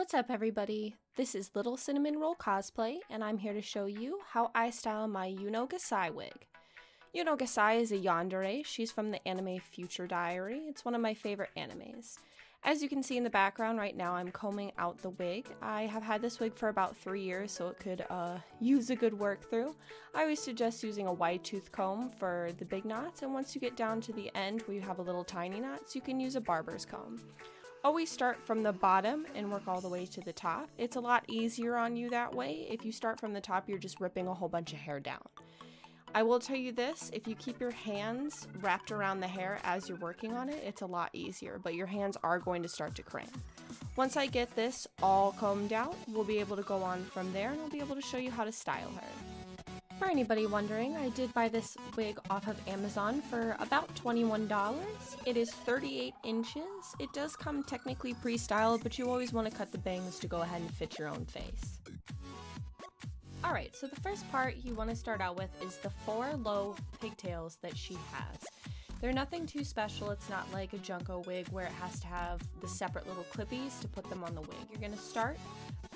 What's up, everybody? This is Little Cinnamon Roll Cosplay, and I'm here to show you how I style my Yuno Gasai wig. Yuno Gasai is a yandere. She's from the anime Future Diary. It's one of my favorite animes. As you can see in the background right now, I'm combing out the wig. I have had this wig for about 3 years, so it could use a good work through. I always suggest using a wide tooth comb for the big knots, and once you get down to the end where you have a little tiny knots, you can use a barber's comb. Always start from the bottom and work all the way to the top. It's a lot easier on you that way. If you start from the top, you're just ripping a whole bunch of hair down. I will tell you this, if you keep your hands wrapped around the hair as you're working on it, it's a lot easier, but your hands are going to start to cramp. Once I get this all combed out, we'll be able to go on from there and I'll be able to show you how to style her. For anybody wondering, I did buy this wig off of Amazon for about $21. It is 38 inches. It does come technically pre-styled, but you always want to cut the bangs to go ahead and fit your own face. Alright, so the first part you want to start out with is the 4 low pigtails that she has. They're nothing too special. It's not like a Junko wig where it has to have the separate little clippies to put them on the wig. You're going to start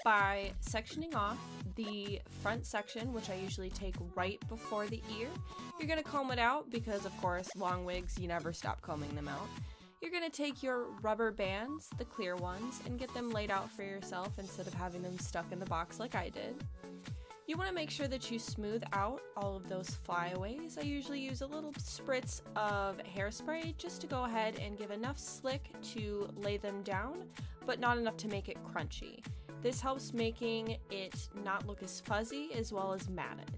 by sectioning off the front section, which I usually take right before the ear. You're going to comb it out because, of course, long wigs, you never stop combing them out. You're going to take your rubber bands, the clear ones, and get them laid out for yourself instead of having them stuck in the box like I did. You want to make sure that you smooth out all of those flyaways. I usually use a little spritz of hairspray just to go ahead and give enough slick to lay them down, but not enough to make it crunchy. This helps making it not look as fuzzy as well as matted.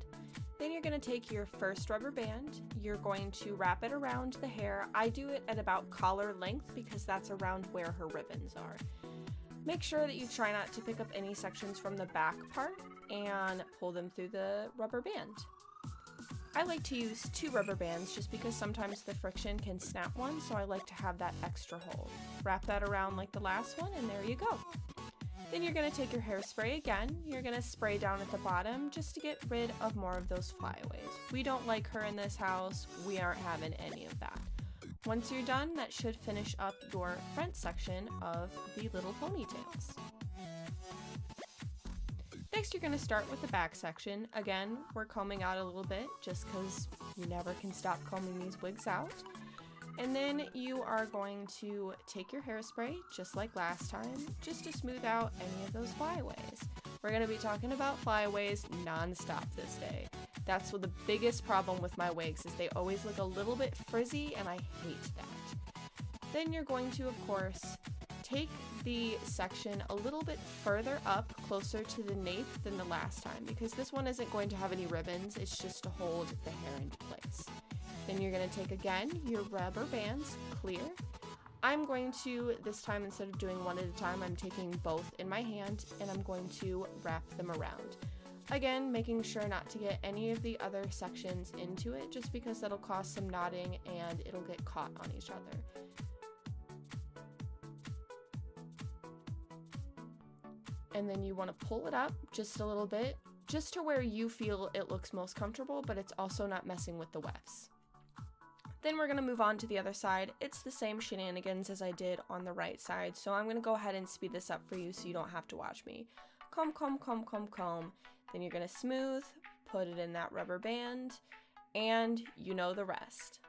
Then you're going to take your first rubber band, you're going to wrap it around the hair. I do it at about collar length because that's around where her ribbons are. Make sure that you try not to pick up any sections from the back part and pull them through the rubber band. I like to use 2 rubber bands just because sometimes the friction can snap one, so I like to have that extra hold. Wrap that around like the last one and there you go. Then you're going to take your hairspray again. You're going to spray down at the bottom just to get rid of more of those flyaways. We don't like her in this house. We aren't having any of that. Once you're done, that should finish up your front section of the little ponytails. Next, you're going to start with the back section. Again, we're combing out a little bit just because you never can stop combing these wigs out. And then you are going to take your hairspray, just like last time, just to smooth out any of those flyaways. We're going to be talking about flyaways non-stop this day. That's what the biggest problem with my wigs is they always look a little bit frizzy and I hate that. Then you're going to, of course, take the section a little bit further up, closer to the nape than the last time, because this one isn't going to have any ribbons, it's just to hold the hair into place. Then you're going to take again your rubber bands, clear. I'm going to, this time instead of doing one at a time, I'm taking both in my hand and I'm going to wrap them around. Again, making sure not to get any of the other sections into it, just because that'll cause some knotting and it'll get caught on each other. And then you want to pull it up just a little bit, just to where you feel it looks most comfortable, but it's also not messing with the wefts. Then we're going to move on to the other side. It's the same shenanigans as I did on the right side, so I'm going to go ahead and speed this up for you so you don't have to watch me. Comb, comb, comb, comb, comb. Then you're going to smooth, put it in that rubber band, and you know the rest.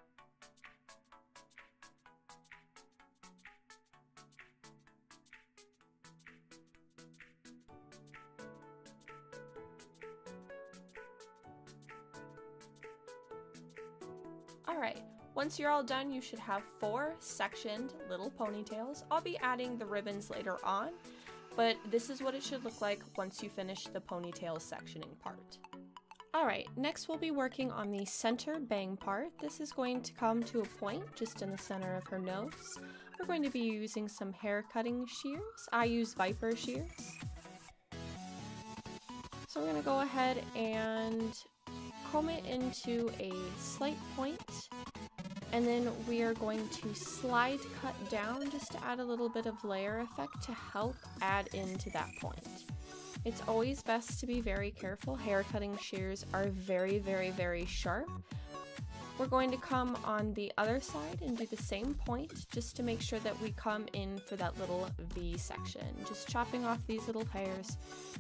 Alright, once you're all done, you should have 4 sectioned little ponytails. I'll be adding the ribbons later on, but this is what it should look like once you finish the ponytail sectioning part. Alright, next we'll be working on the center bang part. This is going to come to a point just in the center of her nose. We're going to be using some hair cutting shears. I use Viper shears. So we're going to go ahead and comb it into a slight point, and then we are going to slide cut down just to add a little bit of layer effect to help add into that point. It's always best to be very careful. Hair cutting shears are very, very, very sharp. We're going to come on the other side and do the same point just to make sure that we come in for that little V section. Just chopping off these little hairs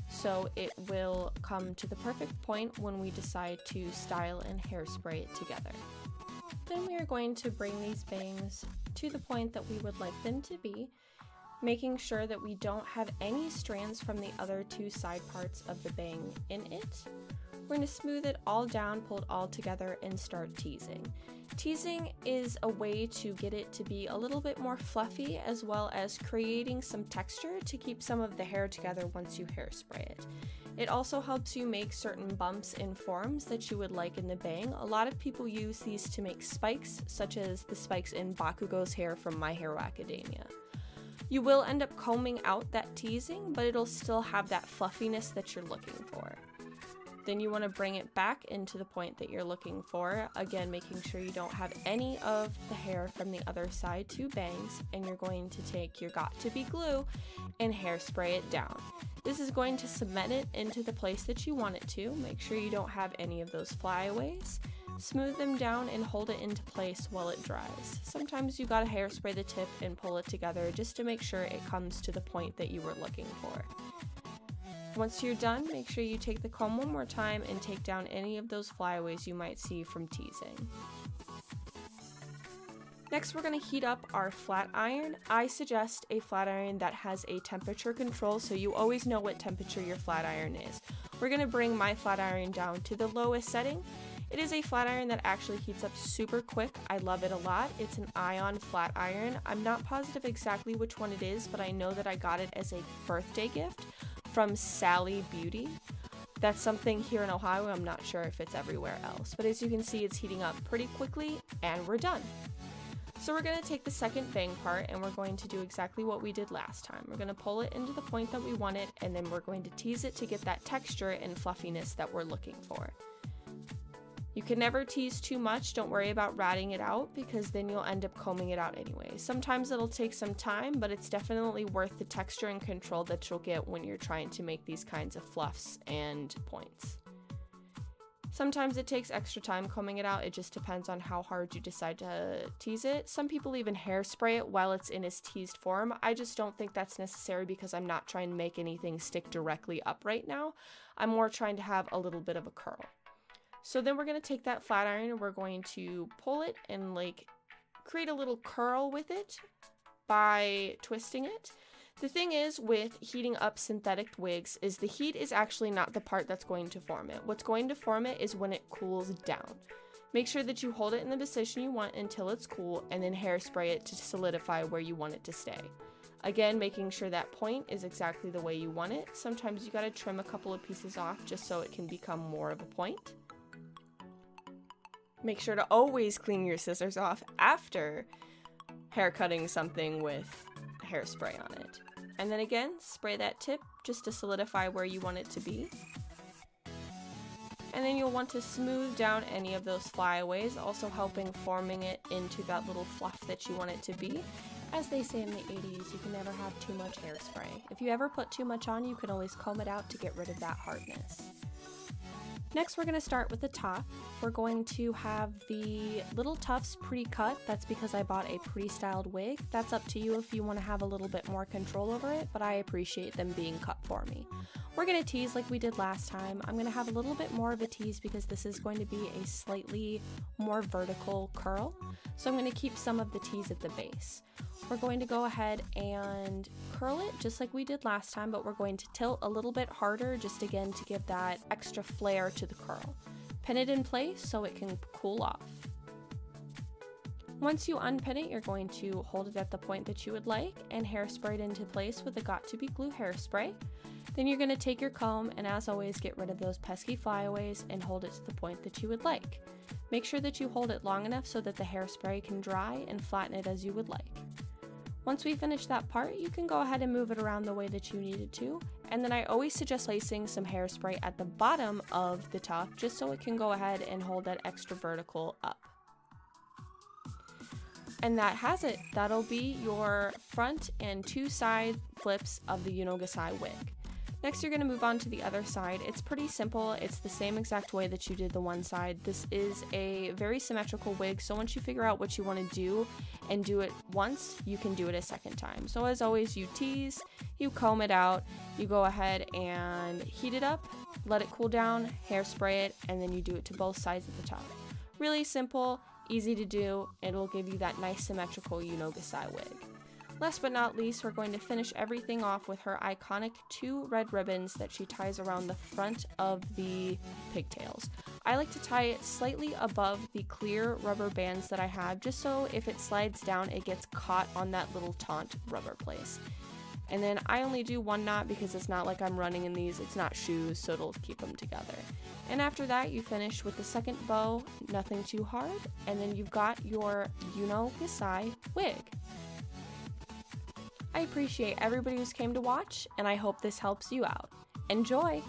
so it will come to the perfect point when we decide to style and hairspray it together. Then we are going to bring these bangs to the point that we would like them to be, making sure that we don't have any strands from the other two side parts of the bang in it. We're going to smooth it all down, pull it all together, and start teasing. Teasing is a way to get it to be a little bit more fluffy, as well as creating some texture to keep some of the hair together once you hairspray it. It also helps you make certain bumps and forms that you would like in the bang. A lot of people use these to make spikes, such as the spikes in Bakugo's hair from My Hero Academia. You will end up combing out that teasing, but it'll still have that fluffiness that you're looking for. Then you want to bring it back into the point that you're looking for, again making sure you don't have any of the hair from the other side two bangs, and you're going to take your Got2b glue and hairspray it down. This is going to cement it into the place that you want it to. Make sure you don't have any of those flyaways. Smooth them down and hold it into place while it dries. Sometimes you gotta hairspray the tip and pull it together just to make sure it comes to the point that you were looking for. Once you're done, make sure you take the comb one more time and take down any of those flyaways you might see from teasing. Next, we're going to heat up our flat iron. I suggest a flat iron that has a temperature control, so you always know what temperature your flat iron is. We're going to bring my flat iron down to the lowest setting. It is a flat iron that actually heats up super quick. I love it a lot. It's an ion flat iron. I'm not positive exactly which one it is, but I know that I got it as a birthday gift from Sally Beauty. That's something here in Ohio. I'm not sure if it's everywhere else, but as you can see, it's heating up pretty quickly and we're done. So we're going to take the second bang part and we're going to do exactly what we did last time. We're going to pull it into the point that we want it, and then we're going to tease it to get that texture and fluffiness that we're looking for. You can never tease too much. Don't worry about ratting it out, because then you'll end up combing it out anyway. Sometimes it'll take some time, but it's definitely worth the texture and control that you'll get when you're trying to make these kinds of fluffs and points. Sometimes it takes extra time combing it out. It just depends on how hard you decide to tease it. Some people even hairspray it while it's in its teased form. I just don't think that's necessary because I'm not trying to make anything stick directly up right now. I'm more trying to have a little bit of a curl. So then we're going to take that flat iron and we're going to pull it and like create a little curl with it by twisting it. The thing is with heating up synthetic wigs is the heat is actually not the part that's going to form it. What's going to form it is when it cools down. Make sure that you hold it in the position you want until it's cool, and then hairspray it to solidify where you want it to stay. Again, making sure that point is exactly the way you want it. Sometimes you gotta trim a couple of pieces off just so it can become more of a point. Make sure to always clean your scissors off after haircutting something with hairspray on it. And then again, spray that tip just to solidify where you want it to be. And then you'll want to smooth down any of those flyaways, also helping forming it into that little fluff that you want it to be. As they say in the 80s, you can never have too much hairspray. If you ever put too much on, you can always comb it out to get rid of that hardness. Next, we're going to start with the top. We're going to have the little tufts pre-cut. That's because I bought a pre-styled wig. That's up to you if you want to have a little bit more control over it, but I appreciate them being cut for me. We're going to tease like we did last time. I'm going to have a little bit more of a tease because this is going to be a slightly more vertical curl. So I'm going to keep some of the tease at the base. We're going to go ahead and curl it just like we did last time, but we're going to tilt a little bit harder just again to give that extra flair to the curl. Pin it in place so it can cool off. Once you unpin it, you're going to hold it at the point that you would like and hairspray it into place with the Got2b glue hairspray. Then you're going to take your comb and, as always, get rid of those pesky flyaways and hold it to the point that you would like. Make sure that you hold it long enough so that the hairspray can dry and flatten it as you would like. Once we finish that part, you can go ahead and move it around the way that you need it to. And then I always suggest placing some hairspray at the bottom of the tuft just so it can go ahead and hold that extra vertical up. And that has it. That'll be your front and two side flips of the Yuno Gasai wig. Next, you're going to move on to the other side. It's pretty simple. It's the same exact way that you did the one side. This is a very symmetrical wig, so once you figure out what you want to do and do it once, you can do it a second time. So as always, you tease, you comb it out, you go ahead and heat it up, let it cool down, hairspray it, and then you do it to both sides at the top. Really simple, easy to do. It'll give you that nice symmetrical Yuno Gasai wig. Last but not least, we're going to finish everything off with her iconic 2 red ribbons that she ties around the front of the pigtails. I like to tie it slightly above the clear rubber bands that I have, just so if it slides down, it gets caught on that little taunt rubber place. And then I only do 1 knot because it's not like I'm running in these, it's not shoes, so it'll keep them together. And after that, you finish with the second bow, nothing too hard, and then you've got your Yuno Gasai wig. I appreciate everybody who's came to watch, and I hope this helps you out. Enjoy!